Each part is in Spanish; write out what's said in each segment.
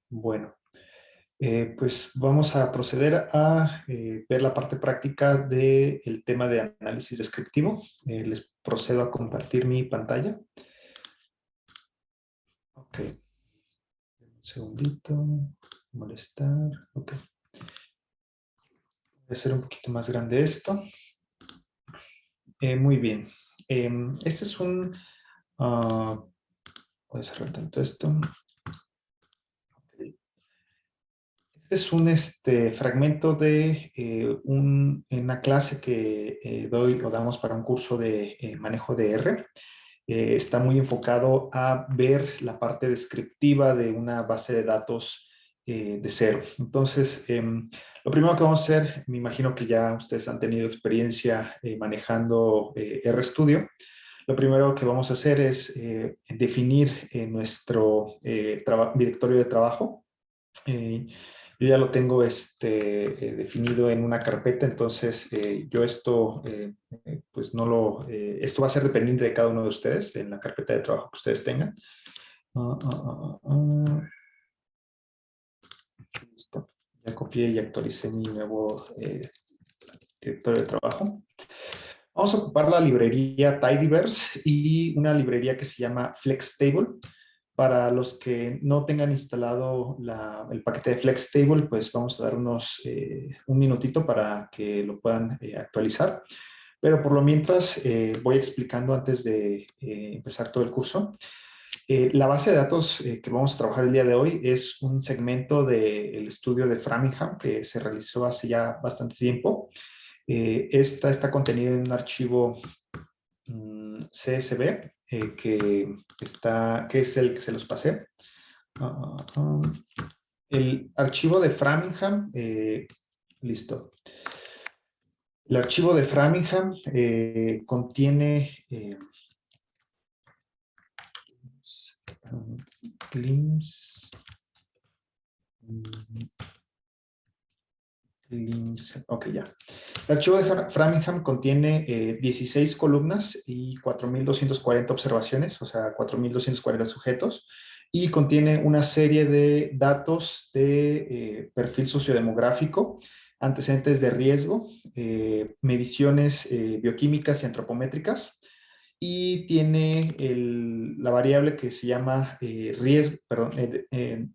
Bueno, pues vamos a proceder a ver la parte práctica del tema de análisis descriptivo. Les procedo a compartir mi pantalla. Ok, un segundito, molestar. Ok, voy a hacer un poquito más grande esto. Muy bien. Este es un... voy a cerrar tanto esto. Este es un fragmento de una clase que doy o damos para un curso de manejo de R. Está muy enfocado a ver la parte descriptiva de una base de datos de cero. Entonces, lo primero que vamos a hacer, me imagino que ya ustedes han tenido experiencia manejando RStudio. Lo primero que vamos a hacer es definir nuestro directorio de trabajo. Yo ya lo tengo definido en una carpeta, entonces yo esto, pues no lo, esto va a ser dependiente de cada uno de ustedes en la carpeta de trabajo que ustedes tengan. Listo. Ya copié y actualicé mi nuevo directorio de trabajo. Vamos a ocupar la librería Tidyverse y una librería que se llama FlexTable. Para los que no tengan instalado el paquete de FlexTable, pues vamos a dar un minutito para que lo puedan actualizar. Pero por lo mientras voy explicando antes de empezar todo el curso. La base de datos que vamos a trabajar el día de hoy es un segmento del estudio de Framingham que se realizó hace ya bastante tiempo. Esta está contenida en un archivo CSV que es el que se los pasé. El archivo de Framingham, listo. El archivo de Framingham contiene ok, ya. El archivo de Framingham contiene 16 columnas y 4.240 observaciones, o sea, 4.240 sujetos, y contiene una serie de datos de perfil sociodemográfico, antecedentes de riesgo, mediciones bioquímicas y antropométricas, y tiene la variable que se llama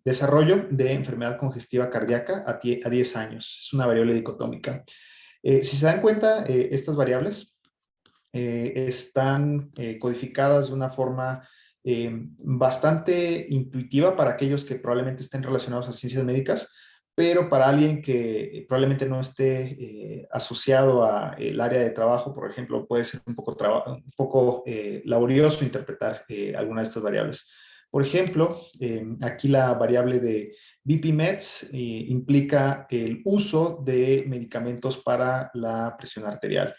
desarrollo de enfermedad congestiva cardíaca a 10 años. Es una variable dicotómica. Si se dan cuenta, estas variables están codificadas de una forma bastante intuitiva para aquellos que probablemente estén relacionados a ciencias médicas, pero para alguien que probablemente no esté asociado a el área de trabajo, por ejemplo, puede ser un poco laborioso interpretar alguna de estas variables. Por ejemplo, aquí la variable de BP-MEDS implica el uso de medicamentos para la presión arterial.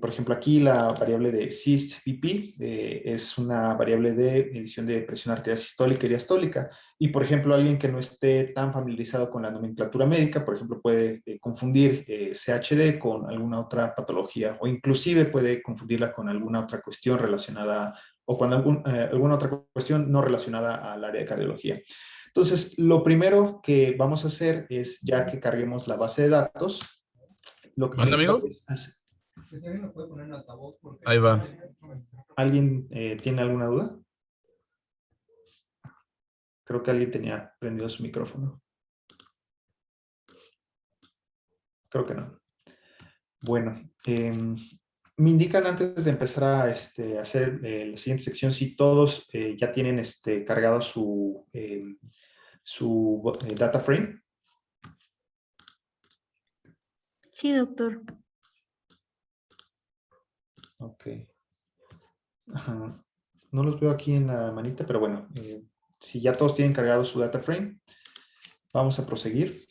Por ejemplo, aquí la variable de SYST-BP es una variable de medición de presión arterial sistólica y diastólica. Y, por ejemplo, alguien que no esté tan familiarizado con la nomenclatura médica, por ejemplo, puede confundir CHD con alguna otra patología o inclusive puede confundirla con alguna otra cuestión relacionada o con alguna otra cuestión no relacionada al área de cardiología. Entonces, lo primero que vamos a hacer es, ya que carguemos la base de datos, lo que ¿Manda, primero amigo? es hacer. Ahí va. ¿Alguien tiene alguna duda? Creo que alguien tenía prendido su micrófono. Creo que no. Bueno, me indican antes de empezar a hacer la siguiente sección si todos ya tienen cargado su data frame. Sí, doctor. Ok. Ajá. No los veo aquí en la manita, pero bueno, si ya todos tienen cargado su data frame, vamos a proseguir.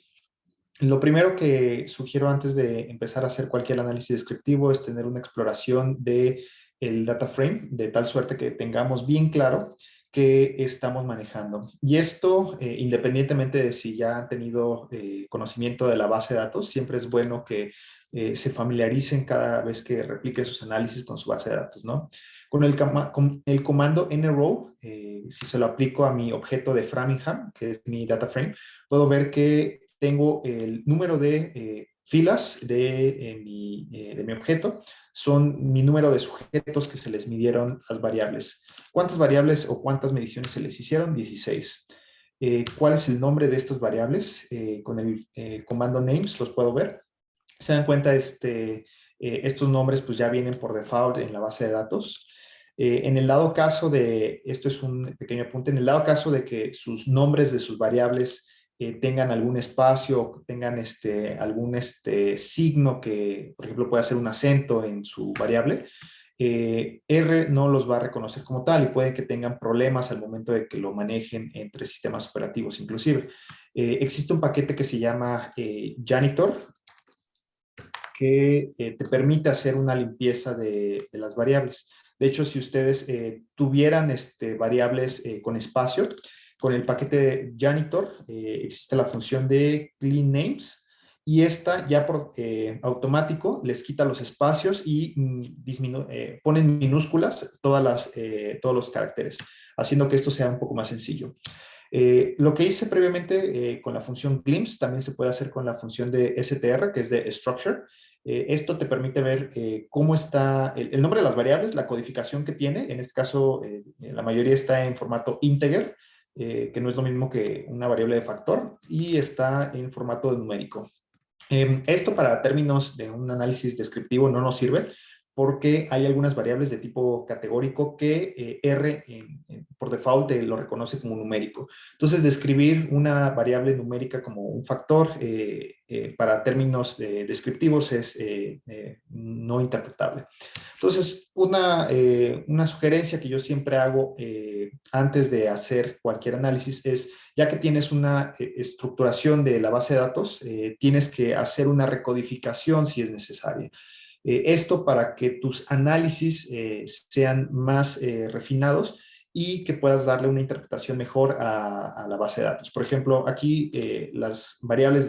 Lo primero que sugiero antes de empezar a hacer cualquier análisis descriptivo es tener una exploración de el data frame, de tal suerte que tengamos bien claro qué estamos manejando. Y esto, independientemente de si ya han tenido conocimiento de la base de datos, siempre es bueno que se familiaricen cada vez que repliquen sus análisis con su base de datos, ¿no? Con el comando nrow, si se lo aplico a mi objeto de Framingham, que es mi data frame, puedo ver que tengo el número de filas de mi objeto, son mi número de sujetos que se les midieron las variables. ¿Cuántas variables o cuántas mediciones se les hicieron? 16. ¿Cuál es el nombre de estas variables? Con el comando names los puedo ver. Se dan cuenta, estos nombres pues ya vienen por default en la base de datos. En el dado caso de, esto es un pequeño apunte, en el dado caso de que sus nombres de sus variables tengan algún espacio, tengan algún signo que, por ejemplo, puede hacer un acento en su variable, R no los va a reconocer como tal y puede que tengan problemas al momento de que lo manejen entre sistemas operativos inclusive. Existe un paquete que se llama Janitor, que te permite hacer una limpieza de las variables. De hecho, si ustedes tuvieran variables con espacio, con el paquete de Janitor existe la función de Clean Names y esta ya por automático les quita los espacios y pone en minúsculas todos los caracteres, haciendo que esto sea un poco más sencillo. Lo que hice previamente con la función glimpse también se puede hacer con la función de str, que es de structure. Esto te permite ver cómo está el nombre de las variables, la codificación que tiene. En este caso, la mayoría está en formato integer, que no es lo mismo que una variable de factor, y está en formato numérico. Esto para términos de un análisis descriptivo no nos sirve porque hay algunas variables de tipo categórico que R por default lo reconoce como numérico. Entonces, describir una variable numérica como un factor para términos descriptivos es no interpretable. Entonces, una sugerencia que yo siempre hago antes de hacer cualquier análisis es, ya que tienes una estructuración de la base de datos, tienes que hacer una recodificación si es necesaria. Esto para que tus análisis sean más refinados y que puedas darle una interpretación mejor a la base de datos. Por ejemplo, aquí las variables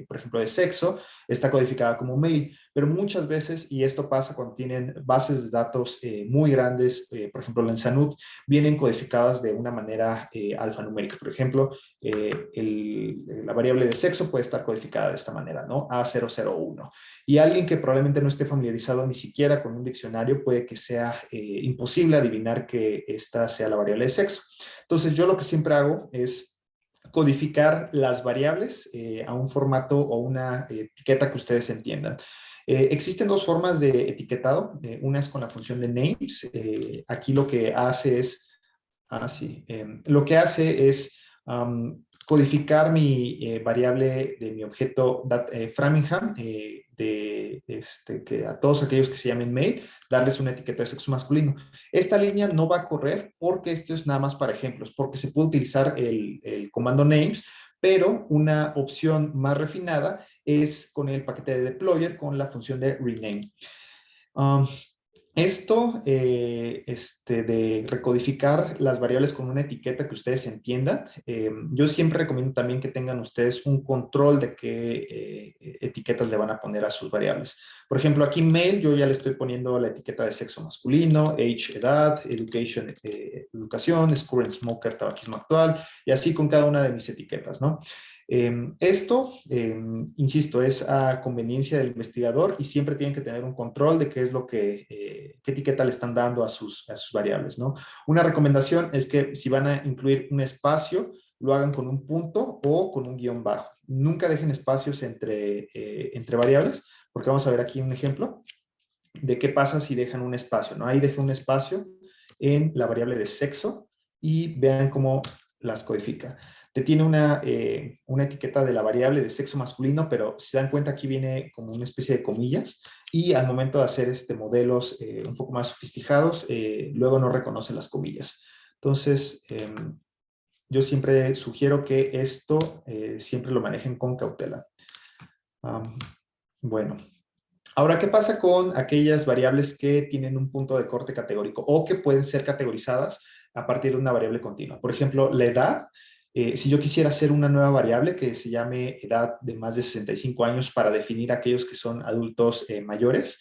por ejemplo, de sexo está codificada como male, pero muchas veces, y esto pasa cuando tienen bases de datos muy grandes, por ejemplo, la Ensanud, vienen codificadas de una manera alfanumérica. Por ejemplo, la variable de sexo puede estar codificada de esta manera, ¿no? A001. Y alguien que probablemente no esté familiarizado ni siquiera con un diccionario puede que sea imposible adivinar que esta sea la variable de sexo. Entonces, yo lo que siempre hago es codificar las variables a un formato o una etiqueta que ustedes entiendan. Existen dos formas de etiquetado. Una es con la función de names. Aquí lo que hace es, lo que hace es codificar mi variable de mi objeto Framingham, que a todos aquellos que se llamen male, darles una etiqueta de sexo masculino. Esta línea no va a correr porque esto es nada más para ejemplos, porque se puede utilizar el comando names, pero una opción más refinada es con el paquete de deployer con la función de rename. Esto de recodificar las variables con una etiqueta que ustedes entiendan, yo siempre recomiendo también que tengan ustedes un control de qué etiquetas le van a poner a sus variables. Por ejemplo, aquí male yo ya le estoy poniendo la etiqueta de sexo masculino, age, edad, education, educación, current smoker, tabaquismo actual, y así con cada una de mis etiquetas, ¿no? Esto, insisto, es a conveniencia del investigador y siempre tienen que tener un control de qué es qué etiqueta le están dando a sus variables, ¿no? Una recomendación es que si van a incluir un espacio, lo hagan con un punto o con un guión bajo. Nunca dejen espacios entre variables, porque vamos a ver aquí un ejemplo de qué pasa si dejan un espacio, ¿no? Ahí dejen un espacio en la variable de sexo y vean cómo las codifica. Te tiene una etiqueta de la variable de sexo masculino, pero si se dan cuenta aquí viene como una especie de comillas y al momento de hacer modelos un poco más sofisticados, luego no reconoce las comillas. Entonces, yo siempre sugiero que esto siempre lo manejen con cautela. Bueno. Ahora, ¿qué pasa con aquellas variables que tienen un punto de corte categórico o que pueden ser categorizadas a partir de una variable continua? Por ejemplo, la edad. Si yo quisiera hacer una nueva variable que se llame edad de más de 65 años para definir aquellos que son adultos mayores,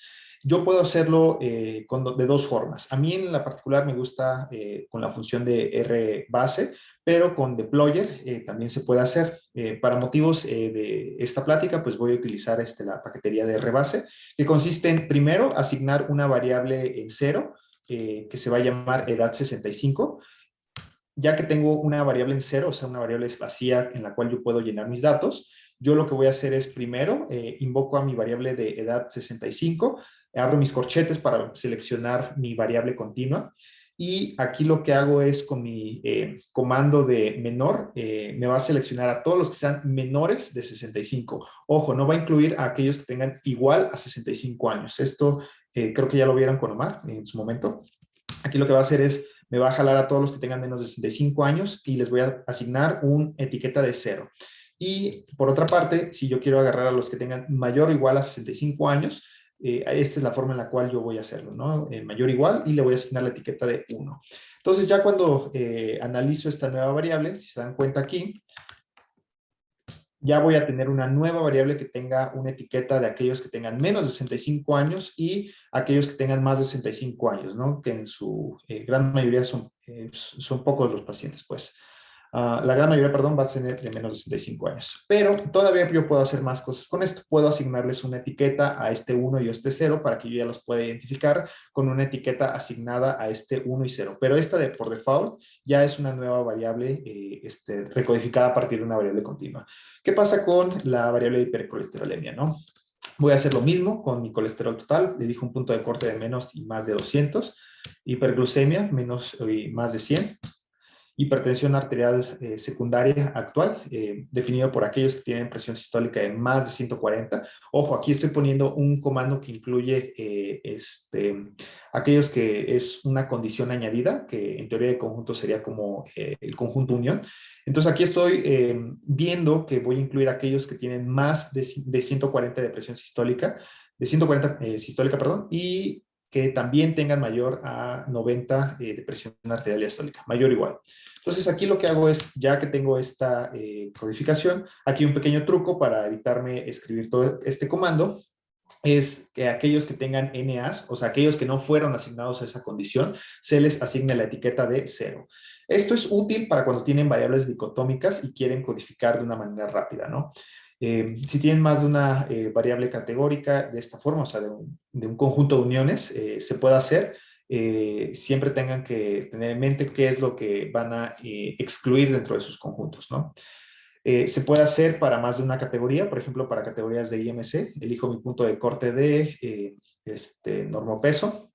Yo puedo hacerlo de dos formas. A mí en la particular me gusta con la función de rbase, pero con deployer también se puede hacer. Para motivos de esta plática, pues voy a utilizar la paquetería de rbase, que consiste en, primero, asignar una variable en cero, que se va a llamar edad 65. Ya que tengo una variable en cero, o sea, una variable vacía en la cual yo puedo llenar mis datos, yo lo que voy a hacer es primero, invoco a mi variable de edad 65, abro mis corchetes para seleccionar mi variable continua, y aquí lo que hago es con mi comando de menor, me va a seleccionar a todos los que sean menores de 65. Ojo, no va a incluir a aquellos que tengan igual a 65 años. Esto creo que ya lo vieron con Omar en su momento. Aquí lo que va a hacer es, me va a jalar a todos los que tengan menos de 65 años y les voy a asignar una etiqueta de 0. Y por otra parte, si yo quiero agarrar a los que tengan mayor o igual a 65 años, esta es la forma en la cual yo voy a hacerlo, ¿no? Mayor o igual, y le voy a asignar la etiqueta de 1. Entonces, ya cuando analizo esta nueva variable, si se dan cuenta aquí, ya voy a tener una nueva variable que tenga una etiqueta de aquellos que tengan menos de 65 años y aquellos que tengan más de 65 años, ¿no? Que en su gran mayoría son pocos los pacientes, pues. La gran mayoría, perdón, va a tener de menos de 65 años. Pero todavía yo puedo hacer más cosas con esto. Puedo asignarles una etiqueta a este 1 y a este 0 para que yo ya los pueda identificar con una etiqueta asignada a este 1 y 0. Pero esta por default ya es una nueva variable recodificada a partir de una variable continua. ¿Qué pasa con la variable de hipercolesterolemia, no? Voy a hacer lo mismo con mi colesterol total. Le dijo un punto de corte de menos y más de 200. Hiperglucemia, menos y más de 100. Hipertensión arterial secundaria actual, definido por aquellos que tienen presión sistólica de más de 140. Ojo, aquí estoy poniendo un comando que incluye aquellos que es una condición añadida, que en teoría de conjunto sería como el conjunto unión. Entonces aquí estoy viendo que voy a incluir aquellos que tienen más de 140 de presión sistólica, de 140 sistólica, perdón, y que también tengan mayor a 90 de presión arterial diastólica, mayor o igual. Entonces aquí lo que hago es, ya que tengo esta codificación, aquí un pequeño truco para evitarme escribir todo este comando, es que aquellos que tengan NAs, o sea, aquellos que no fueron asignados a esa condición, se les asigne la etiqueta de 0. Esto es útil para cuando tienen variables dicotómicas y quieren codificar de una manera rápida, ¿no? Si tienen más de una variable categórica de esta forma, o sea, de un conjunto de uniones, se puede hacer. Siempre tengan que tener en mente qué es lo que van a excluir dentro de sus conjuntos, ¿no? Se puede hacer para más de una categoría, por ejemplo, para categorías de IMC, elijo mi punto de corte de normopeso,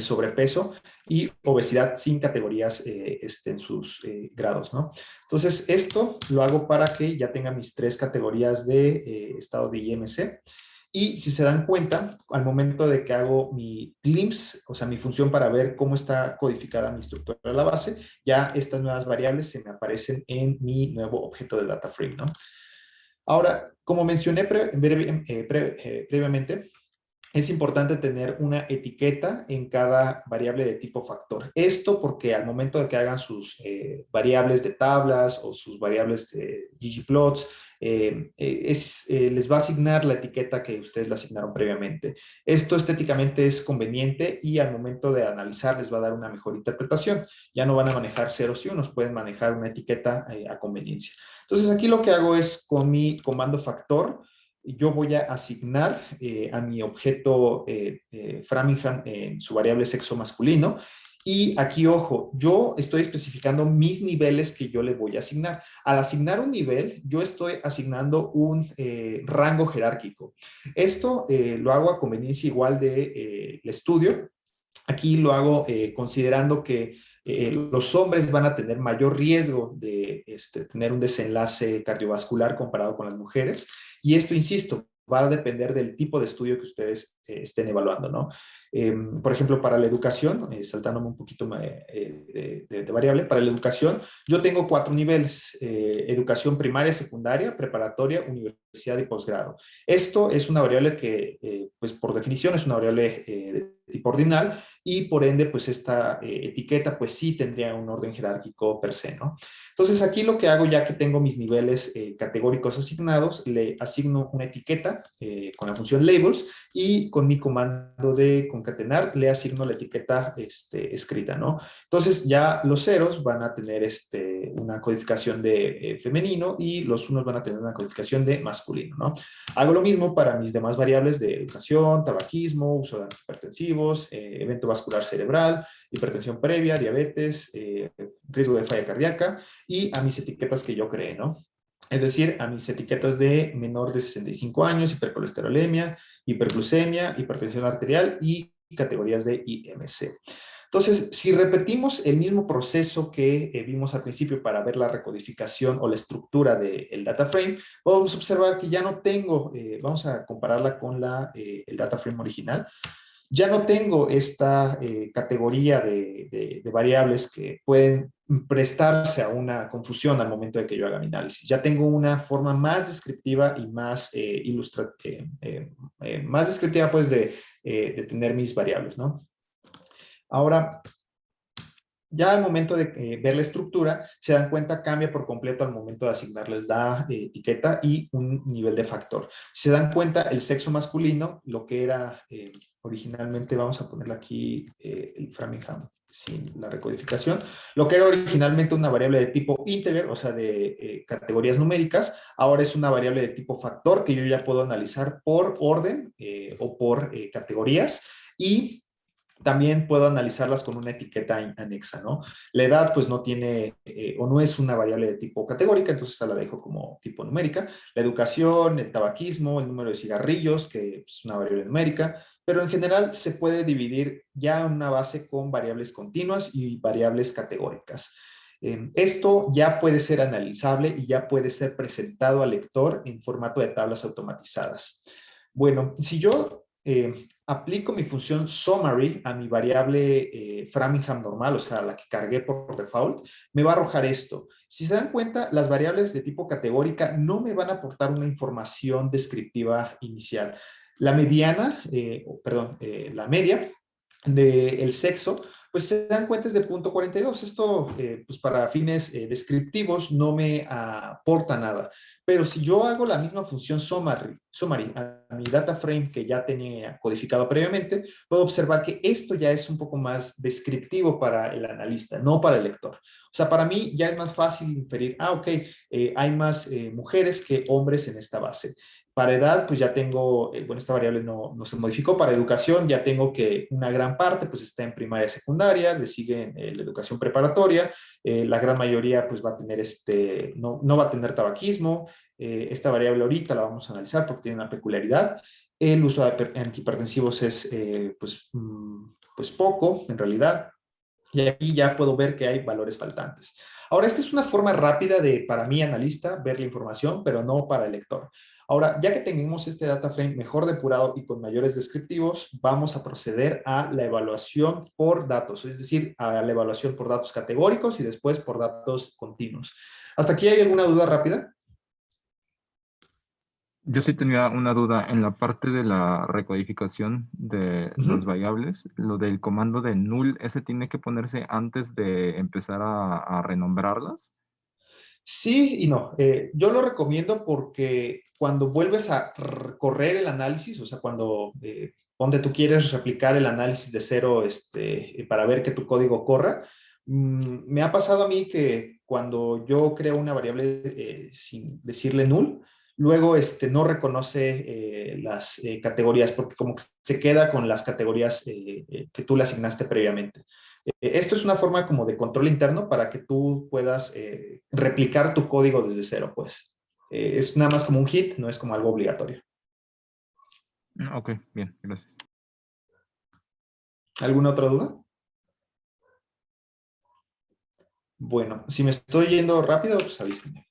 sobrepeso y obesidad sin categorías en sus grados, ¿no? Entonces, esto lo hago para que ya tenga mis 3 categorías de estado de IMC. Y si se dan cuenta, al momento de que hago mi glimpse, o sea, mi función para ver cómo está codificada mi estructura de la base, ya estas nuevas variables se me aparecen en mi nuevo objeto de data frame, ¿no? Ahora, como mencioné previamente, es importante tener una etiqueta en cada variable de tipo factor. Esto porque al momento de que hagan sus variables de tablas o sus variables de ggplots, les va a asignar la etiqueta que ustedes le asignaron previamente. Esto estéticamente es conveniente y al momento de analizar les va a dar una mejor interpretación. Ya no van a manejar ceros y unos, pueden manejar una etiqueta a conveniencia. Entonces aquí lo que hago es con mi comando factor, yo voy a asignar a mi objeto Framingham en su variable sexo masculino. Y aquí, ojo, yo estoy especificando mis niveles que yo le voy a asignar. Al asignar un nivel, yo estoy asignando un rango jerárquico. Esto lo hago a conveniencia igual de el estudio. Aquí lo hago considerando que los hombres van a tener mayor riesgo de tener un desenlace cardiovascular comparado con las mujeres. Y esto, insisto, va a depender del tipo de estudio que ustedes estén evaluando, ¿no? Por ejemplo, para la educación, saltándome un poquito de variable, para la educación, yo tengo 4 niveles, educación primaria, secundaria, preparatoria, universidad y posgrado. Esto es una variable que, pues por definición, es una variable de tipo ordinal y por ende, pues esta etiqueta, pues sí tendría un orden jerárquico per se, ¿no? Entonces aquí lo que hago, ya que tengo mis niveles categóricos asignados, le asigno una etiqueta con la función labels y con mi comando de concatenar le asigno la etiqueta escrita, ¿no? Entonces ya los ceros van a tener una codificación de femenino y los unos van a tener una codificación de masculino, ¿no? Hago lo mismo para mis demás variables de educación, tabaquismo, uso de antihipertensivos, evento vascular cerebral, hipertensión previa, diabetes, riesgo de falla cardíaca y a mis etiquetas que yo creé, ¿no? Es decir, a mis etiquetas de menor de 65 años, hipercolesterolemia, hiperglucemia, hipertensión arterial y categorías de IMC. Entonces, si repetimos el mismo proceso que vimos al principio para ver la recodificación o la estructura del data frame, podemos observar que ya no tengo, vamos a compararla con el data frame original, ya no tengo esta categoría de variables que pueden prestarse a una confusión al momento de que yo haga mi análisis. Ya tengo una forma más descriptiva y más más descriptiva pues de tener mis variables, ¿no? Ahora, ya al momento de ver la estructura, se dan cuenta, cambia por completo al momento de asignarles la etiqueta y un nivel de factor. Si se dan cuenta, el sexo masculino, lo que era originalmente, vamos a ponerle aquí el Framingham sin la recodificación, lo que era originalmente una variable de tipo integer, o sea, de categorías numéricas, ahora es una variable de tipo factor que yo ya puedo analizar por orden o por categorías y también puedo analizarlas con una etiqueta anexa, ¿no? La edad, pues no tiene o no es una variable de tipo categórica, entonces esa la dejo como tipo numérica. La educación, el tabaquismo, el número de cigarrillos, que es una variable numérica, pero en general se puede dividir ya en una base con variables continuas y variables categóricas. Esto ya puede ser analizable y ya puede ser presentado al lector en formato de tablas automatizadas. Bueno, si yo aplico mi función summary a mi variable Framingham normal, o sea, la que cargué por default, me va a arrojar esto. Si se dan cuenta, las variables de tipo categórica no me van a aportar una información descriptiva inicial. La mediana, la media del sexo, pues se dan cuenta es de punto 42. Esto, pues para fines descriptivos, no me aporta nada. Pero si yo hago la misma función summary a mi data frame que ya tenía codificado previamente, puedo observar que esto ya es un poco más descriptivo para el analista, no para el lector. O sea, para mí ya es más fácil inferir, ok, hay más mujeres que hombres en esta base. Para edad, pues ya tengo, bueno, esta variable no se modificó. Para educación, ya tengo que una gran parte, pues está en primaria y secundaria, le sigue la educación preparatoria, la gran mayoría, pues va a tener no va a tener tabaquismo. Esta variable ahorita la vamos a analizar porque tiene una peculiaridad. El uso de antihipertensivos es, pues poco, en realidad. Y aquí ya puedo ver que hay valores faltantes. Ahora, esta es una forma rápida de, para mí, analista, ver la información, pero no para el lector. Ahora, ya que tenemos este data frame mejor depurado y con mayores descriptivos, vamos a proceder a la evaluación por datos, es decir, a la evaluación por datos categóricos y después por datos continuos. ¿Hasta aquí hay alguna duda rápida? Yo sí tenía una duda en la parte de la recodificación de las variables, lo del comando de null, ¿ese tiene que ponerse antes de empezar a renombrarlas? Sí y no. Yo lo recomiendo porque cuando vuelves a correr el análisis, o sea, cuando donde tú quieres replicar el análisis de cero para ver que tu código corra, me ha pasado a mí que cuando yo creo una variable sin decirle null, luego no reconoce las categorías porque como que se queda con las categorías que tú le asignaste previamente. Esto es una forma como de control interno para que tú puedas replicar tu código desde cero, pues. Es nada más como un hit, no es como algo obligatorio. Ok, bien, gracias. ¿Alguna otra duda? Bueno, si me estoy yendo rápido, pues avísenme.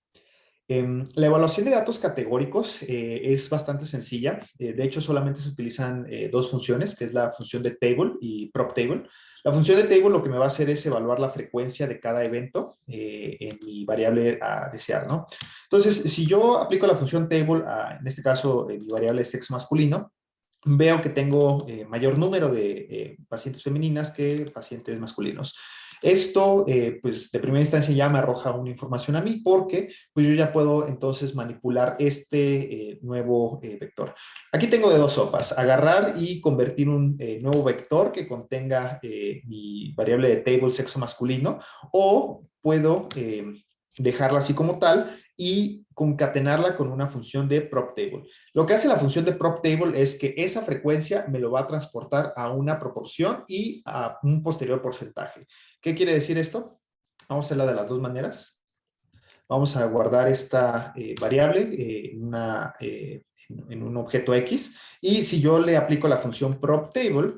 La evaluación de datos categóricos es bastante sencilla. De hecho, solamente se utilizan dos funciones, que es la función de table y prop table. La función de table lo que me va a hacer es evaluar la frecuencia de cada evento en mi variable a desear, ¿no? Entonces, si yo aplico la función table, en este caso, mi variable es sexo masculino, veo que tengo mayor número de pacientes femeninas que pacientes masculinos. Esto, pues, de primera instancia ya me arroja una información a mí porque, pues, yo ya puedo entonces manipular este nuevo vector. Aquí tengo de dos sopas, agarrar y convertir un nuevo vector que contenga mi variable de table sexo masculino, o puedo dejarla así como tal y concatenarla con una función de prop table. Lo que hace la función de prop table es que esa frecuencia me lo va a transportar a una proporción y a un posterior porcentaje. ¿Qué quiere decir esto? Vamos a hacerla de las dos maneras. Vamos a guardar esta variable en un objeto X, y si yo le aplico la función prop table,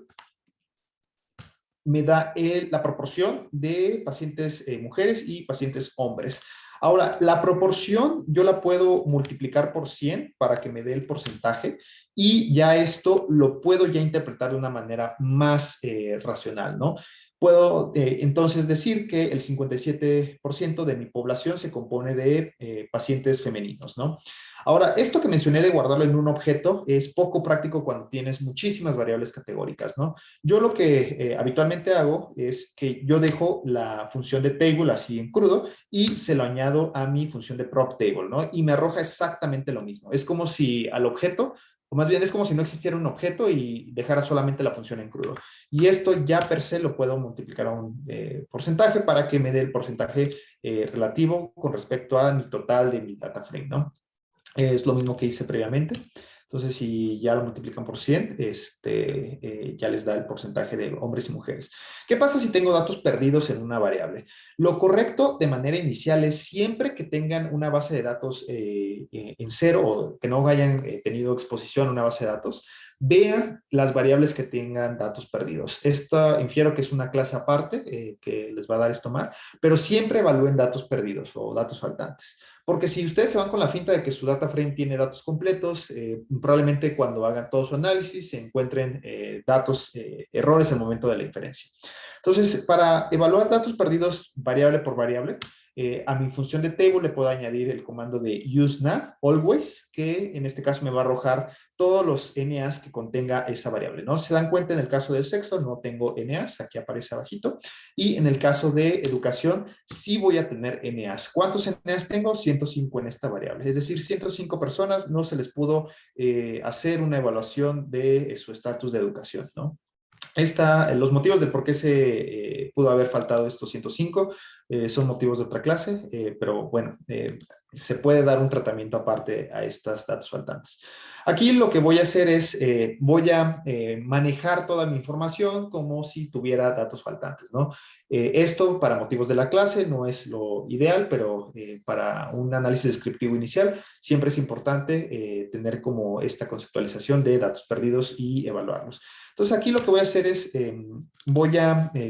me da la proporción de pacientes mujeres y pacientes hombres. Ahora, la proporción yo la puedo multiplicar por 100 para que me dé el porcentaje, y ya esto lo puedo ya interpretar de una manera más racional, ¿no? Puedo entonces decir que el 57% de mi población se compone de pacientes femeninos, ¿no? Ahora, esto que mencioné de guardarlo en un objeto es poco práctico cuando tienes muchísimas variables categóricas, ¿no? Yo lo que habitualmente hago es que yo dejo la función de table así en crudo y se lo añado a mi función de prop table, ¿no? Y me arroja exactamente lo mismo. Es como si al objeto, o más bien es como si no existiera un objeto y dejara solamente la función en crudo. Y esto ya per se lo puedo multiplicar a un porcentaje para que me dé el porcentaje relativo con respecto a mi total de mi data frame, ¿no? Es lo mismo que hice previamente. Entonces, si ya lo multiplican por 100, ya les da el porcentaje de hombres y mujeres. ¿Qué pasa si tengo datos perdidos en una variable? Lo correcto de manera inicial es siempre que tengan una base de datos en cero, o que no hayan tenido exposición a una base de datos, vean las variables que tengan datos perdidos. Esta infiero que es una clase aparte que les va a dar esto más, pero siempre evalúen datos perdidos o datos faltantes. Porque si ustedes se van con la finta de que su data frame tiene datos completos, probablemente cuando hagan todo su análisis se encuentren errores al momento de la inferencia. Entonces, para evaluar datos perdidos variable por variable, a mi función de table le puedo añadir el comando de useNav always, que en este caso me va a arrojar todos los NAs que contenga esa variable, ¿no? Si se dan cuenta, en el caso del sexo no tengo NAs, aquí aparece abajito, y en el caso de educación sí voy a tener NAs. ¿Cuántos NAs tengo? 105 en esta variable, es decir, 105 personas no se les pudo hacer una evaluación de su estatus de educación, ¿no? Los motivos de por qué se pudo haber faltado estos 105 son motivos de otra clase, pero bueno, se puede dar un tratamiento aparte a estos datos faltantes. Aquí lo que voy a hacer es, voy a manejar toda mi información como si tuviera datos faltantes, ¿no? Esto para motivos de la clase no es lo ideal, pero para un análisis descriptivo inicial siempre es importante tener como esta conceptualización de datos perdidos y evaluarlos. Entonces aquí lo que voy a hacer es,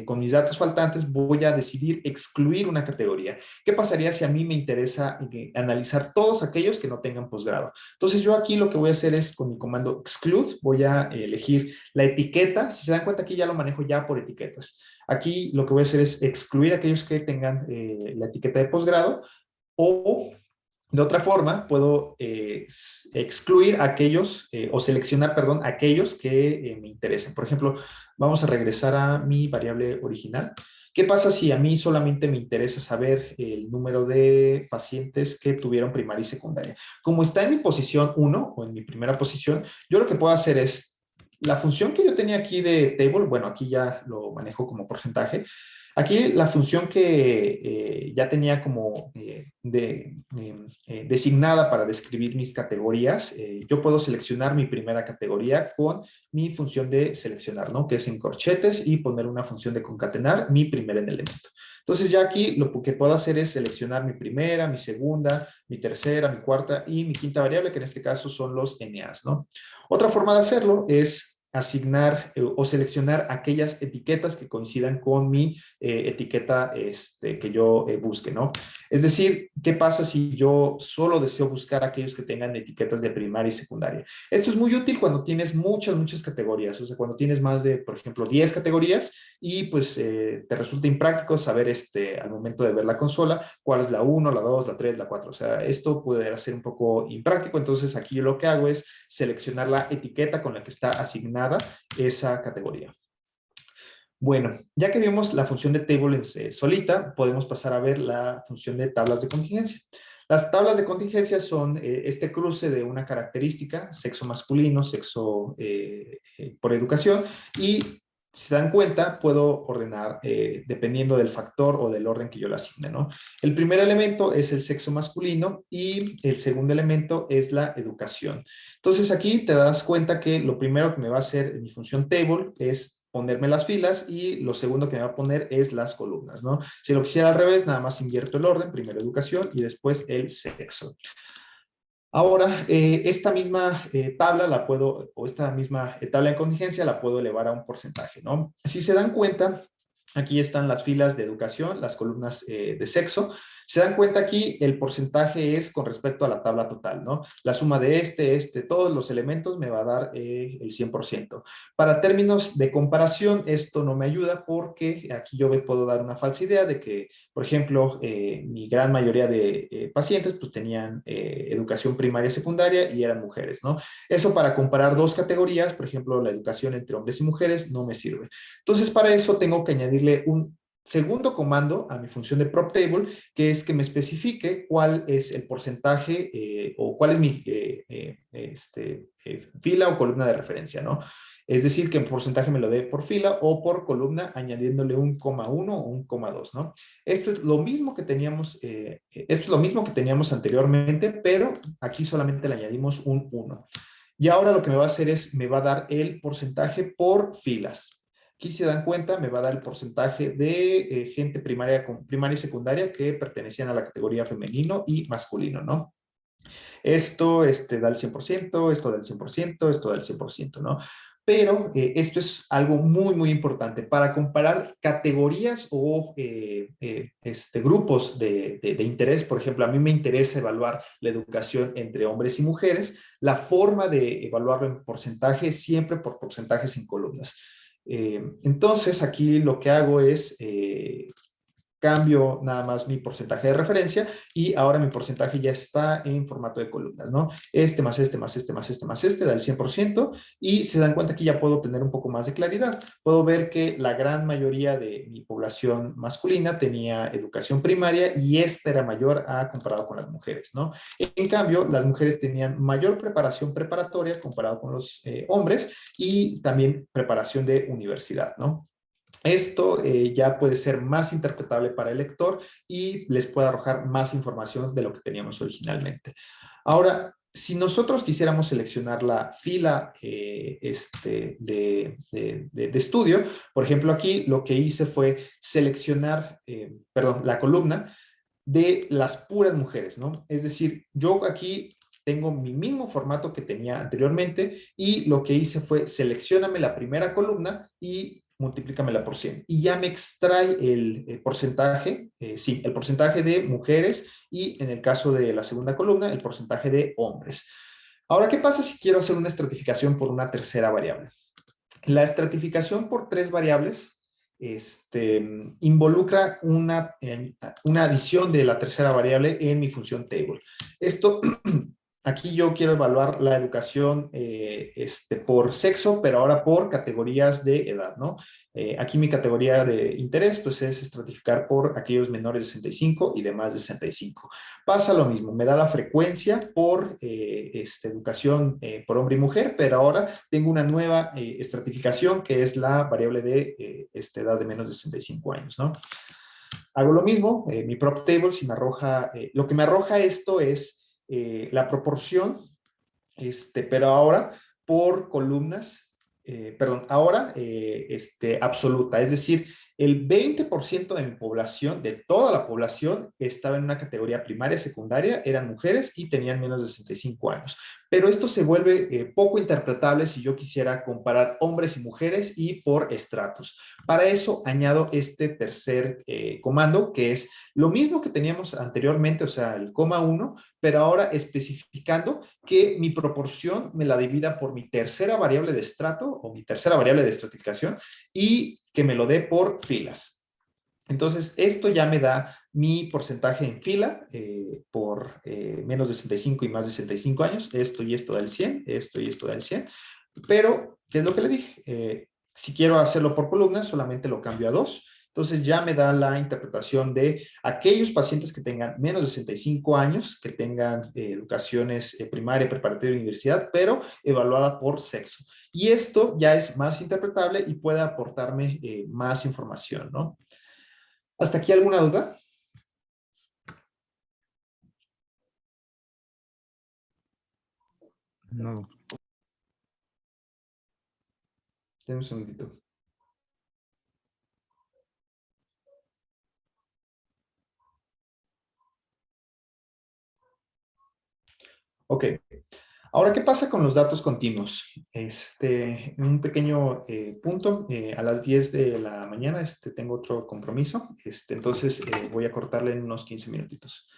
con mis datos faltantes, voy a decidir excluir una categoría. ¿Qué pasaría si a mí me interesa analizar todos aquellos que no tengan posgrado? Entonces yo aquí lo que voy a hacer es, con mi comando exclude, voy a elegir la etiqueta. Si se dan cuenta, aquí ya lo manejo ya por etiquetas. Aquí lo que voy a hacer es excluir aquellos que tengan la etiqueta de posgrado, o de otra forma, puedo excluir aquellos, o seleccionar, perdón, aquellos que me interesen. Por ejemplo, vamos a regresar a mi variable original. ¿Qué pasa si a mí solamente me interesa saber el número de pacientes que tuvieron primaria y secundaria? Como está en mi posición 1, o en mi primera posición, yo lo que puedo hacer es, la función que yo tenía aquí de table, bueno, aquí ya lo manejo como porcentaje. Aquí la función que ya tenía como designada para describir mis categorías, yo puedo seleccionar mi primera categoría con mi función de seleccionar, ¿no? Que es en corchetes, y poner una función de concatenar mi primer elemento. Entonces ya aquí lo que puedo hacer es seleccionar mi primera, mi segunda, mi tercera, mi cuarta y mi quinta variable, que en este caso son los NAs, ¿no? Otra forma de hacerlo es asignar o seleccionar aquellas etiquetas que coincidan con mi etiqueta que yo busque, ¿no? Es decir, ¿qué pasa si yo solo deseo buscar aquellos que tengan etiquetas de primaria y secundaria? Esto es muy útil cuando tienes muchas categorías, o sea, cuando tienes más de, por ejemplo, 10 categorías y pues te resulta impráctico saber al momento de ver la consola cuál es la 1, la 2, la 3, la 4. O sea, esto puede ser un poco impráctico, entonces aquí yo lo que hago es seleccionar la etiqueta con la que está asignada esa categoría. Bueno, ya que vimos la función de table solita, podemos pasar a ver la función de tablas de contingencia. Las tablas de contingencia son este cruce de una característica, sexo masculino, sexo por educación, y si se dan cuenta, puedo ordenar dependiendo del factor o del orden que yo le asigne, ¿no? El primer elemento es el sexo masculino y el segundo elemento es la educación. Entonces aquí te das cuenta que lo primero que me va a hacer mi función table es ponerme las filas y lo segundo que me va a poner es las columnas, ¿no? Si lo quisiera al revés, nada más invierto el orden, primero educación y después el sexo. Ahora, esta misma tabla la puedo, o esta misma tabla de contingencia la puedo elevar a un porcentaje, ¿no? Si se dan cuenta, aquí están las filas de educación, las columnas de sexo. Se dan cuenta aquí, el porcentaje es con respecto a la tabla total, ¿no? La suma de todos los elementos me va a dar el 100%. Para términos de comparación, esto no me ayuda porque aquí yo me puedo dar una falsa idea de que, por ejemplo, mi gran mayoría de pacientes pues tenían educación primaria y secundaria y eran mujeres, ¿no? Eso para comparar dos categorías, por ejemplo, la educación entre hombres y mujeres, no me sirve. Entonces, para eso tengo que añadirle un segundo comando a mi función de prop table, que es que me especifique cuál es el porcentaje o cuál es mi fila o columna de referencia, ¿no? Es decir, que el porcentaje me lo dé por fila o por columna, añadiéndole un coma 1 o un coma 2, ¿no? Esto es lo mismo que teníamos anteriormente, pero aquí solamente le añadimos un 1. Y ahora lo que me va a hacer es, me va a dar el porcentaje por filas. Aquí si se dan cuenta, me va a dar el porcentaje de gente primaria y secundaria que pertenecían a la categoría femenino y masculino, ¿no? Esto da el 100%, esto da el 100%, esto da el 100%, ¿no? Pero esto es algo muy importante para comparar categorías o grupos de interés. Por ejemplo, a mí me interesa evaluar la educación entre hombres y mujeres. La forma de evaluarlo en porcentaje es siempre por porcentajes en columnas. Entonces, aquí lo que hago es cambio nada más mi porcentaje de referencia y ahora mi porcentaje ya está en formato de columnas, ¿no? Este más este más este más este más este da el 100% y se dan cuenta que ya puedo tener un poco más de claridad. Puedo ver que la gran mayoría de mi población masculina tenía educación primaria y esta era mayor comparado con las mujeres, ¿no? En cambio, las mujeres tenían mayor preparación preparatoria comparado con los hombres y también preparación de universidad, ¿no? Esto ya puede ser más interpretable para el lector y les puede arrojar más información de lo que teníamos originalmente. Ahora, si nosotros quisiéramos seleccionar la fila de estudio, por ejemplo, aquí lo que hice fue seleccionar, la columna de las puras mujeres, ¿no? Es decir, yo aquí tengo mi mismo formato que tenía anteriormente y lo que hice fue seleccioname la primera columna y multiplícamela por 100. Y ya me extrae el porcentaje, sí, el porcentaje de mujeres y en el caso de la segunda columna, el porcentaje de hombres. Ahora, ¿qué pasa si quiero hacer una estratificación por una tercera variable? La estratificación por tres variables involucra una adición de la tercera variable en mi función table. Esto, aquí yo quiero evaluar la educación por sexo, pero ahora por categorías de edad, ¿no? Aquí mi categoría de interés, pues es estratificar por aquellos menores de 65 y de más de 65. Pasa lo mismo, me da la frecuencia por educación por hombre y mujer, pero ahora tengo una nueva estratificación que es la variable de edad de menos de 65 años, ¿no? Hago lo mismo, mi prop table, si me arroja, lo que me arroja esto es la proporción, pero ahora por columnas, ahora absoluta, es decir, El 20% de mi población, de toda la población, estaba en una categoría primaria, secundaria, eran mujeres y tenían menos de 65 años. Pero esto se vuelve poco interpretable si yo quisiera comparar hombres y mujeres y por estratos. Para eso añado este tercer comando, que es lo mismo que teníamos anteriormente, o sea, el coma 1, pero ahora especificando que mi proporción me la divida por mi tercera variable de estrato o mi tercera variable de estratificación y que me lo dé por filas. Entonces, esto ya me da mi porcentaje en fila por menos de 65 y más de 65 años. Esto y esto da el 100, esto y esto da el 100. Pero, ¿qué es lo que le dije? Si quiero hacerlo por columna, solamente lo cambio a 2. Entonces ya me da la interpretación de aquellos pacientes que tengan menos de 65 años, que tengan educaciones primaria, preparatoria y universidad, pero evaluada por sexo. Y esto ya es más interpretable y puede aportarme más información, ¿no? ¿Hasta aquí alguna duda? No. Denme un segundito. Ok. Ahora, ¿qué pasa con los datos continuos? Un pequeño punto, a las 10 de la mañana tengo otro compromiso, entonces voy a cortarle en unos 15 minutitos.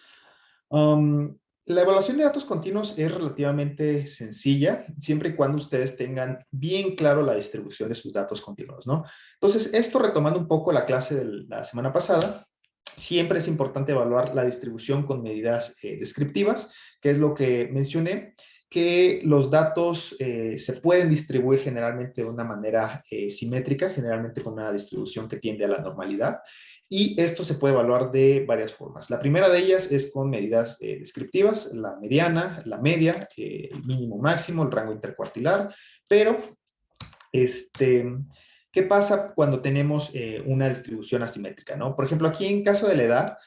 La evaluación de datos continuos es relativamente sencilla, siempre y cuando ustedes tengan bien claro la distribución de sus datos continuos, ¿no? Entonces, esto retomando un poco la clase de la semana pasada, siempre es importante evaluar la distribución con medidas descriptivas, que es lo que mencioné, que los datos se pueden distribuir generalmente de una manera simétrica, generalmente con una distribución que tiende a la normalidad, y esto se puede evaluar de varias formas. La primera de ellas es con medidas descriptivas, la mediana, la media, el mínimo máximo, el rango intercuartilar, pero ¿qué pasa cuando tenemos una distribución asimétrica, ¿no? Por ejemplo, aquí en caso de la edad,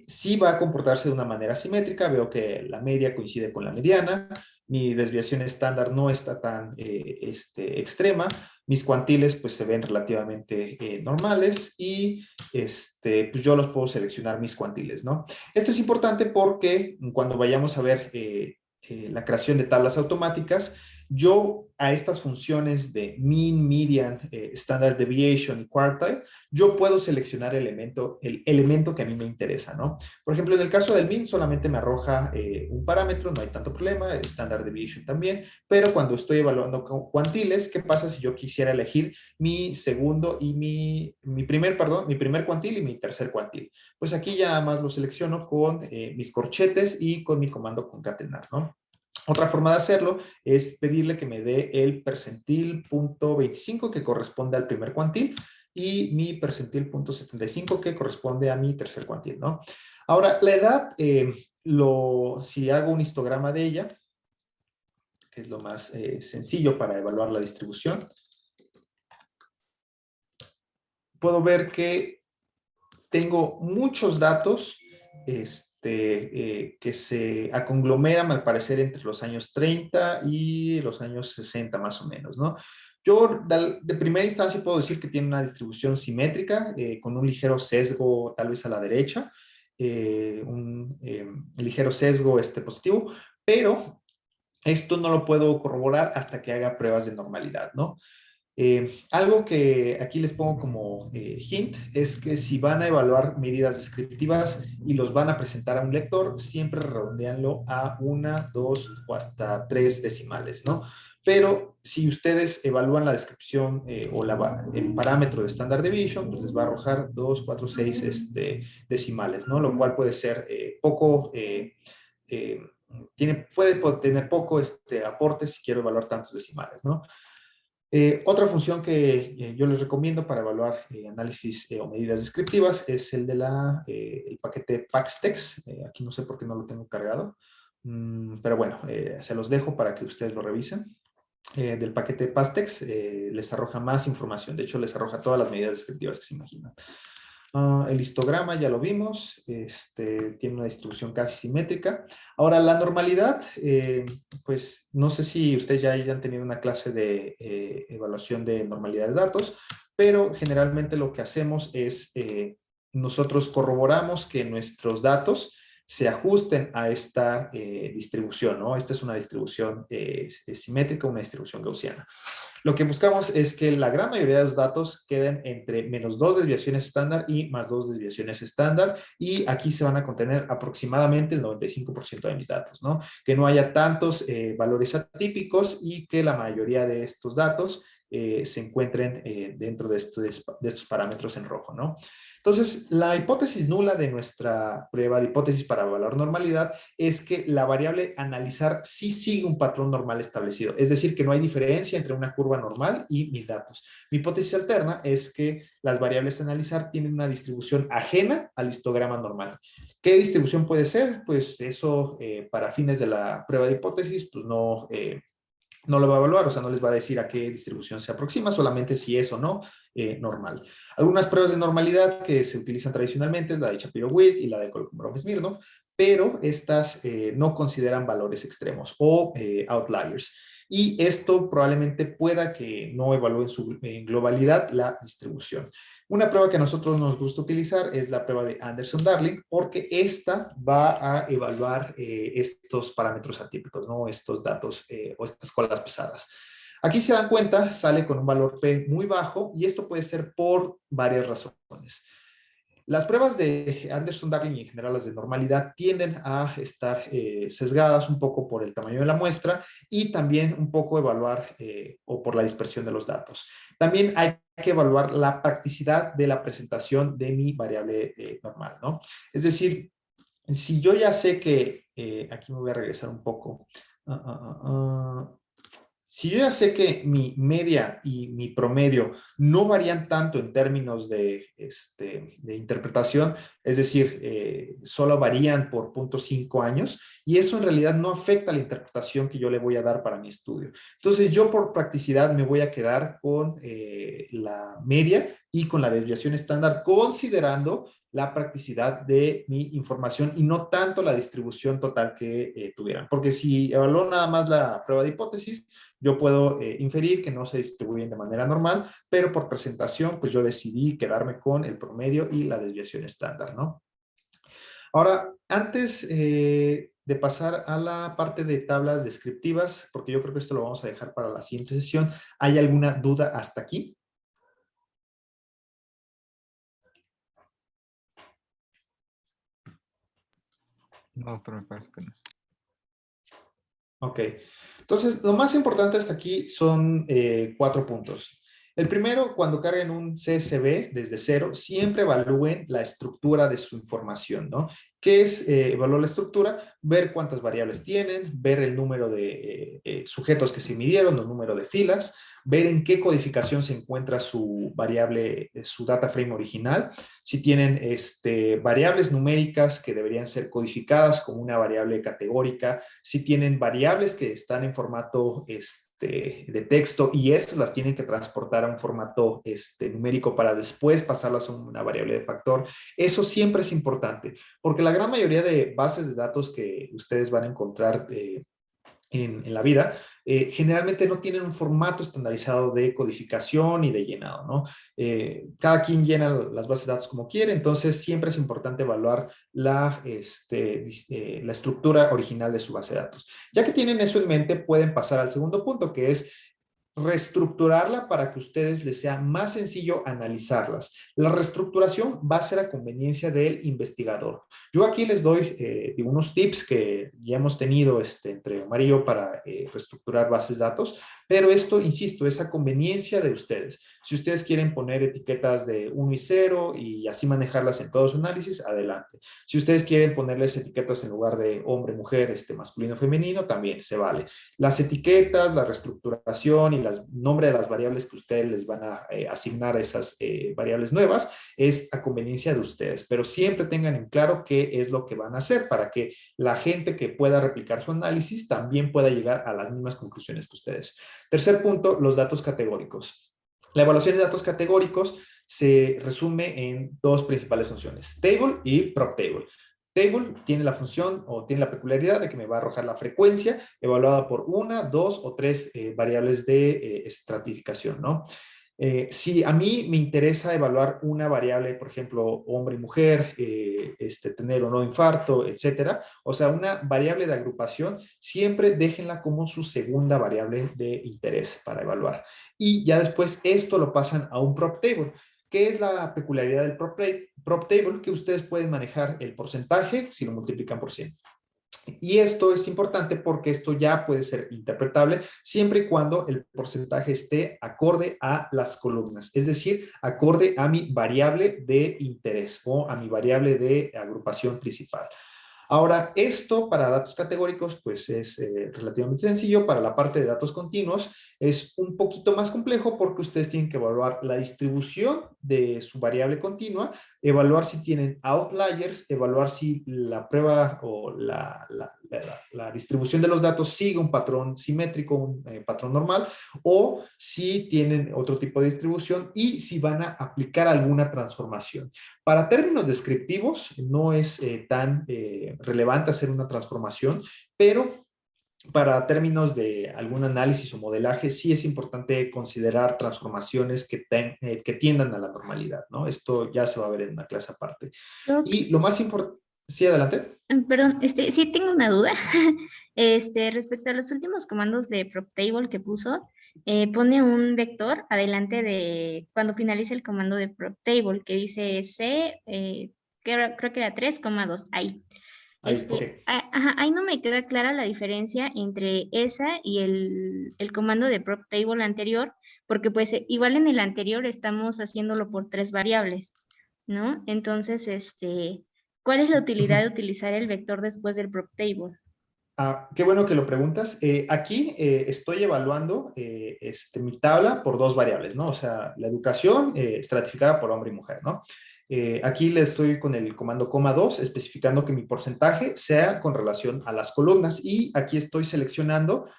sí va a comportarse de una manera asimétrica. Veo que la media coincide con la mediana, mi desviación estándar no está tan extrema, mis cuantiles pues se ven relativamente normales y pues yo los puedo seleccionar mis cuantiles, ¿no? Esto es importante porque cuando vayamos a ver la creación de tablas automáticas, yo a estas funciones de mean, median, standard deviation y quartile, yo puedo seleccionar el elemento que a mí me interesa, ¿no? Por ejemplo, en el caso del mean solamente me arroja un parámetro, no hay tanto problema, el standard deviation también, pero cuando estoy evaluando cuantiles, ¿qué pasa si yo quisiera elegir mi segundo y mi primer cuantil y mi tercer cuantil? Pues aquí ya nada más lo selecciono con mis corchetes y con mi comando concatenar, ¿no? Otra forma de hacerlo es pedirle que me dé el percentil .25 que corresponde al primer cuantil y mi percentil .75 que corresponde a mi tercer cuantil, ¿no? Ahora, la edad, si hago un histograma de ella, que es lo más sencillo para evaluar la distribución, puedo ver que tengo muchos datos que se aconglomeran al parecer entre los años 30 y los años 60 más o menos, ¿no? Yo de primera instancia puedo decir que tiene una distribución simétrica con un ligero sesgo tal vez a la derecha, un ligero sesgo positivo, pero esto no lo puedo corroborar hasta que haga pruebas de normalidad, ¿no? Algo que aquí les pongo como hint es que si van a evaluar medidas descriptivas y los van a presentar a un lector, siempre redondeanlo a 1, 2 o hasta 3 decimales, ¿no? Pero si ustedes evalúan la descripción o el parámetro de standard deviation, pues les va a arrojar 2, 4, 6 decimales, ¿no? Lo cual puede ser poco, puede tener poco aporte si quiero evaluar tantos decimales, ¿no? Otra función que yo les recomiendo para evaluar análisis o medidas descriptivas es el de el paquete PaxTex. Aquí no sé por qué no lo tengo cargado, pero bueno, se los dejo para que ustedes lo revisen. Del paquete PaxTex les arroja más información. De hecho, les arroja todas las medidas descriptivas que se imaginan. El histograma ya lo vimos, tiene una distribución casi simétrica. Ahora, la normalidad, pues no sé si ustedes ya hayan tenido una clase de evaluación de normalidad de datos, pero generalmente lo que hacemos es nosotros corroboramos que nuestros datos se ajusten a esta distribución, ¿no? Esta es una distribución simétrica, una distribución gaussiana. Lo que buscamos es que la gran mayoría de los datos queden entre -2 desviaciones estándar y +2 desviaciones estándar, y aquí se van a contener aproximadamente el 95% de mis datos, ¿no? Que no haya tantos valores atípicos y que la mayoría de estos datos se encuentren dentro de estos parámetros en rojo, ¿no? Entonces, la hipótesis nula de nuestra prueba de hipótesis para evaluar normalidad es que la variable analizar sí sigue un patrón normal establecido, es decir, que no hay diferencia entre una curva normal y mis datos. Mi hipótesis alterna es que las variables a analizar tienen una distribución ajena al histograma normal. ¿Qué distribución puede ser? Pues eso, para fines de la prueba de hipótesis, pues no lo va a evaluar, o sea, no les va a decir a qué distribución se aproxima, solamente si es o no normal. Algunas pruebas de normalidad que se utilizan tradicionalmente es la de Shapiro-Wilk y la de Kolmogorov-Smirnov, pero estas no consideran valores extremos o outliers. Y esto probablemente pueda que no evalúe en globalidad la distribución. Una prueba que a nosotros nos gusta utilizar es la prueba de Anderson-Darling, porque esta va a evaluar estos parámetros atípicos, ¿no? Estos datos o estas colas pesadas. Aquí se dan cuenta, sale con un valor P muy bajo, y esto puede ser por varias razones. Las pruebas de Anderson-Darling y en general las de normalidad tienden a estar sesgadas un poco por el tamaño de la muestra y también un poco evaluar o por la dispersión de los datos. También hay que evaluar la practicidad de la presentación de mi variable normal, ¿no? Es decir, si yo ya sé que, aquí me voy a regresar un poco, si yo ya sé que mi media y mi promedio no varían tanto en términos de interpretación, es decir, solo varían por 0.5 años, y eso en realidad no afecta la interpretación que yo le voy a dar para mi estudio. Entonces yo por practicidad me voy a quedar con la media y con la desviación estándar, considerando la practicidad de mi información y no tanto la distribución total que tuvieran. Porque si evalúo nada más la prueba de hipótesis, yo puedo inferir que no se distribuyen de manera normal, pero por presentación, pues yo decidí quedarme con el promedio y la desviación estándar, ¿no? Ahora, antes de pasar a la parte de tablas descriptivas, porque yo creo que esto lo vamos a dejar para la siguiente sesión, ¿hay alguna duda hasta aquí? No, pero me parece que no. Ok, entonces lo más importante hasta aquí son 4 puntos. El primero, cuando carguen un CSV desde cero, siempre evalúen la estructura de su información, ¿no? ¿Qué es evaluar la estructura? Ver cuántas variables tienen, ver el número de sujetos que se midieron, el número de filas, ver en qué codificación se encuentra su variable, su data frame original, si tienen variables numéricas que deberían ser codificadas como una variable categórica, si tienen variables que están en formato de texto y estas las tienen que transportar a un formato numérico para después pasarlas a una variable de factor. Eso siempre es importante, porque la gran mayoría de bases de datos que ustedes van a encontrar en la vida, generalmente no tienen un formato estandarizado de codificación y de llenado, ¿no? Cada quien llena las bases de datos como quiere, entonces siempre es importante evaluar la estructura original de su base de datos. Ya que tienen eso en mente, pueden pasar al segundo punto, que es reestructurarla para que a ustedes les sea más sencillo analizarlas. La reestructuración va a ser a conveniencia del investigador. Yo aquí les doy unos tips que ya hemos tenido entre Omar y yo para reestructurar bases de datos, pero esto, insisto, es a conveniencia de ustedes. Si ustedes quieren poner etiquetas de 1 y 0 y así manejarlas en todo su análisis, adelante. Si ustedes quieren ponerles etiquetas en lugar de hombre, mujer, masculino, femenino, también se vale. Las etiquetas, la reestructuración y el nombre de las variables que ustedes les van a asignar a esas variables nuevas es a conveniencia de ustedes, pero siempre tengan en claro qué es lo que van a hacer para que la gente que pueda replicar su análisis también pueda llegar a las mismas conclusiones que ustedes. Tercer punto, los datos categóricos. La evaluación de datos categóricos se resume en 2 principales funciones, table y prop table. Table tiene la función o tiene la peculiaridad de que me va a arrojar la frecuencia evaluada por 1, 2 o 3 variables de estratificación, ¿no? Si a mí me interesa evaluar una variable, por ejemplo, hombre y mujer, tener o no infarto, etcétera, o sea, una variable de agrupación, siempre déjenla como su segunda variable de interés para evaluar. Y ya después esto lo pasan a un prop table. ¿Qué es la peculiaridad del prop table? Que ustedes pueden manejar el porcentaje si lo multiplican por 100. Y esto es importante porque esto ya puede ser interpretable siempre y cuando el porcentaje esté acorde a las columnas, es decir, acorde a mi variable de interés o a mi variable de agrupación principal. Ahora, esto para datos categóricos pues es relativamente sencillo. Para la parte de datos continuos es un poquito más complejo porque ustedes tienen que evaluar la distribución de su variable continua, evaluar si tienen outliers, evaluar si la prueba o la distribución de los datos sigue un patrón simétrico, un patrón normal, o si tienen otro tipo de distribución y si van a aplicar alguna transformación. Para términos descriptivos, no es tan relevante hacer una transformación, pero para términos de algún análisis o modelaje, sí es importante considerar transformaciones que tiendan a la normalidad, ¿no? Esto ya se va a ver en una clase aparte. Doc, Y lo más importante, sí, adelante. perdón, sí tengo una duda. Respecto a los últimos comandos de PropTable que puso, pone un vector adelante de cuando finalice el comando de PropTable que dice C, creo que era 3,2 ahí. Ahí, ok. Ajá, ahí no me queda clara la diferencia entre esa y el comando de prop table anterior, porque pues igual en el anterior estamos haciéndolo por tres variables, ¿no? Entonces, ¿cuál es la utilidad de utilizar el vector después del prop table? Qué bueno que lo preguntas. Aquí estoy evaluando mi tabla por dos variables, ¿no? O sea, la educación estratificada por hombre y mujer, ¿no? Aquí le estoy con el comando coma 2 especificando que mi porcentaje sea con relación a las columnas y aquí estoy seleccionando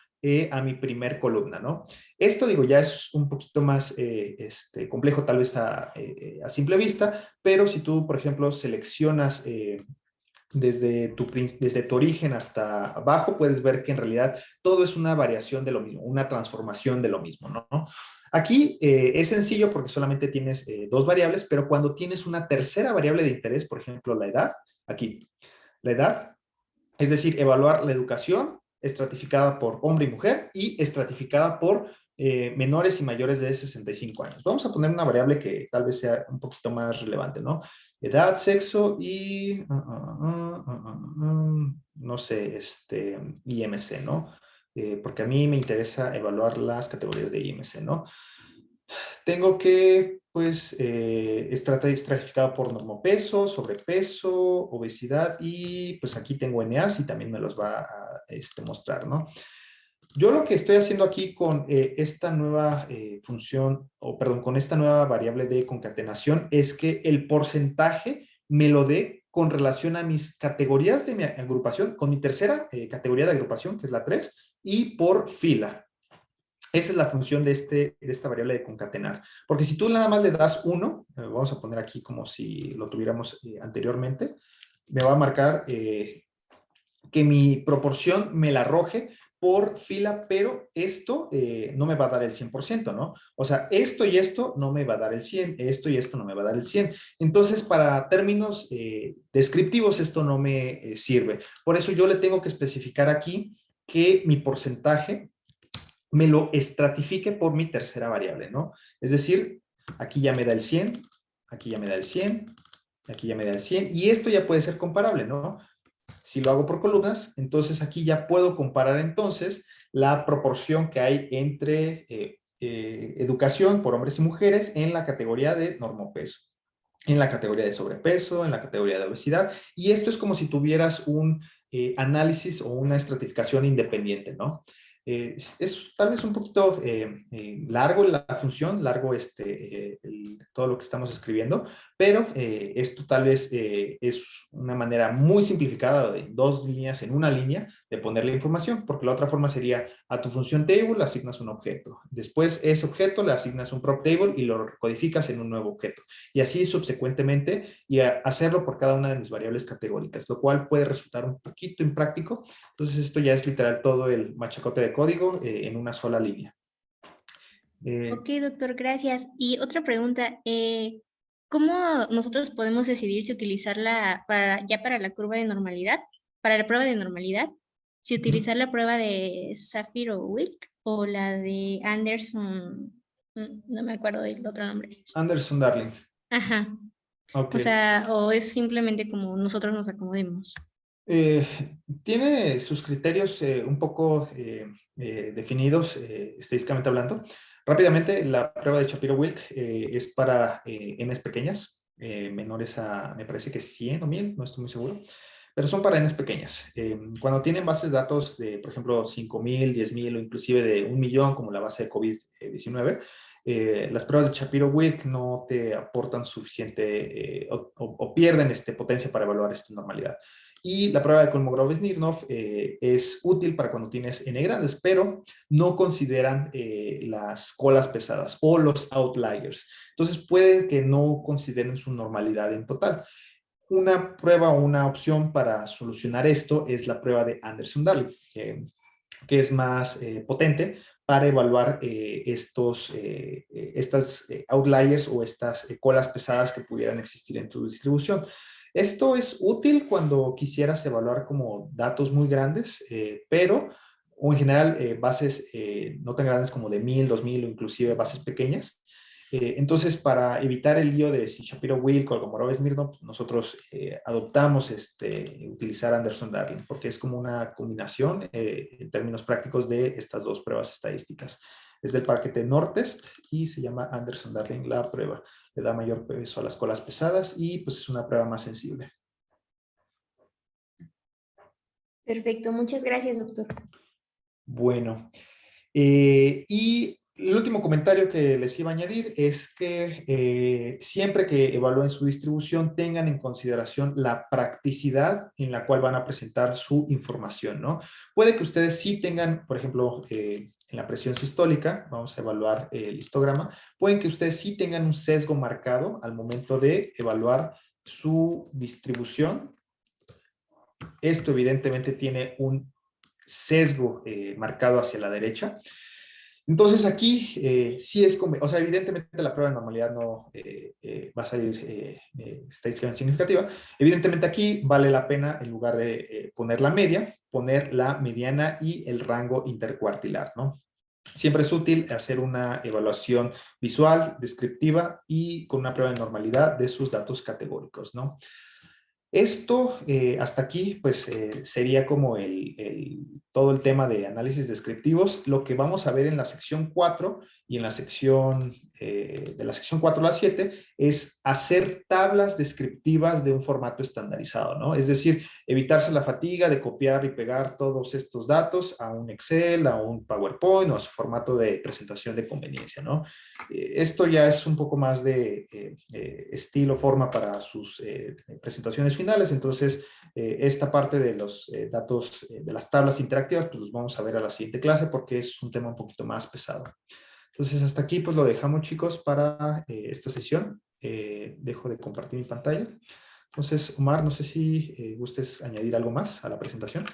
a mi primer columna, ¿no? Esto, digo, ya es un poquito más complejo tal vez a simple vista, pero si tú, por ejemplo, seleccionas desde tu origen hasta abajo, puedes ver que en realidad todo es una variación de lo mismo, una transformación de lo mismo, ¿no? Aquí es sencillo porque solamente tienes dos variables, pero cuando tienes una tercera variable de interés, por ejemplo, la edad, aquí, la edad, es decir, evaluar la educación estratificada por hombre y mujer y estratificada por menores y mayores de 65 años. Vamos a poner una variable que tal vez sea un poquito más relevante, ¿no? Edad, sexo y, no sé, IMC, ¿no? Porque a mí me interesa evaluar las categorías de IMC, ¿no? Tengo que, pues, estratificado por normopeso, sobrepeso, obesidad y pues aquí tengo NAs y también me los va a mostrar, ¿no? Yo lo que estoy haciendo aquí con esta nueva función, o perdón, con esta nueva variable de concatenación es que el porcentaje me lo dé con relación a mis categorías de mi agrupación, con mi tercera categoría de agrupación, que es la 3, y por fila. Esa es la función de esta variable de concatenar. Porque si tú nada más le das 1, vamos a poner aquí como si lo tuviéramos anteriormente, me va a marcar que mi proporción me la arroje por fila, pero esto no me va a dar el 100%, ¿no? O sea, esto y esto no me va a dar el 100, esto y esto no me va a dar el 100. Entonces, para términos descriptivos, esto no me sirve. Por eso yo le tengo que especificar aquí que mi porcentaje me lo estratifique por mi tercera variable, ¿no? Es decir, aquí ya me da el 100, aquí ya me da el 100, aquí ya me da el 100, y esto ya puede ser comparable, ¿no? Si lo hago por columnas, entonces aquí ya puedo comparar entonces la proporción que hay entre educación por hombres y mujeres en la categoría de normopeso, en la categoría de sobrepeso, en la categoría de obesidad, y esto es como si tuvieras un análisis o una estratificación independiente, ¿no? Es tal vez un poquito largo la función, largo todo lo que estamos escribiendo, pero esto tal vez es una manera muy simplificada de dos líneas en una línea de poner la información, porque la otra forma sería a tu función table le asignas un objeto, después ese objeto le asignas un prop table y lo codificas en un nuevo objeto, y así subsecuentemente, y hacerlo por cada una de mis variables categóricas, lo cual puede resultar un poquito impráctico. Entonces esto ya es literal todo el machacote de código en una sola línea. Ok, doctor, gracias. Y otra pregunta, ¿cómo nosotros podemos decidir si utilizarla para la curva de normalidad, para la prueba de normalidad, si Ujú. utilizar la prueba de Shapiro-Wilk o la de Anderson, no me acuerdo del otro nombre. Anderson Darling. Ajá, Ok. o sea, o es simplemente como nosotros nos acomodemos. Eh, Tiene sus criterios un poco definidos, estadísticamente hablando. Rápidamente, la prueba de Shapiro-Wilk es para Ns pequeñas, menores a, me parece que 100 o 1000, no estoy muy seguro, pero son para Ns pequeñas. Cuando tienen bases de datos de, por ejemplo, 5000, 10000 o inclusive de 1 millón, como la base de COVID-19, las pruebas de Shapiro-Wilk no te aportan suficiente o pierden potencia para evaluar esta normalidad. Y la prueba de Kolmogorov-Smirnov es útil para cuando tienes N grandes, pero no consideran las colas pesadas o los outliers. Entonces puede que no consideren su normalidad en total. Una prueba o una opción para solucionar esto es la prueba de Anderson-Darling, que es más potente para evaluar estas outliers o estas colas pesadas que pudieran existir en tu distribución. Esto es útil cuando quisieras evaluar como datos muy grandes, pero o en general bases no tan grandes como de 1000, 2000 o inclusive bases pequeñas. Entonces, para evitar el lío de si Shapiro-Wilk o Kolmogorov-Smirnov, nosotros adoptamos utilizar Anderson-Darling, porque es como una combinación en términos prácticos de estas dos pruebas estadísticas. Es del paquete NORTEST y se llama Anderson-Darling la prueba. Le da mayor peso a las colas pesadas y pues es una prueba más sensible. Perfecto, muchas gracias, doctor. Bueno, y el último comentario que les iba a añadir es que siempre que evalúen su distribución tengan en consideración la practicidad en la cual van a presentar su información, ¿no? Puede que ustedes sí tengan, por ejemplo, en la presión sistólica, vamos a evaluar el histograma, pueden que ustedes sí tengan un sesgo marcado al momento de evaluar su distribución. Esto evidentemente tiene un sesgo marcado hacia la derecha. Entonces aquí sí es, o sea, evidentemente la prueba de normalidad no va a salir estadísticamente significativa. Evidentemente aquí vale la pena, en lugar de poner la media, poner la mediana y el rango intercuartilar, ¿no? Siempre es útil hacer una evaluación visual, descriptiva y con una prueba de normalidad de sus datos categóricos, ¿no? Esto, hasta aquí, pues sería como todo el tema de análisis descriptivos. Lo que vamos a ver en la sección 4 y en la sección, de la sección 4 a la 7, es hacer tablas descriptivas de un formato estandarizado, ¿no? Es decir, evitarse la fatiga de copiar y pegar todos estos datos a un Excel, a un PowerPoint o a su formato de presentación de conveniencia, ¿no? Esto ya es un poco más de estilo, forma para sus presentaciones finales. Entonces, esta parte de los datos de las tablas interactivas, pues los vamos a ver a la siguiente clase porque es un tema un poquito más pesado. Entonces, hasta aquí pues lo dejamos, chicos, para esta sesión. Dejo de compartir mi pantalla. Entonces, Omar, no sé si gustes añadir algo más a la presentación.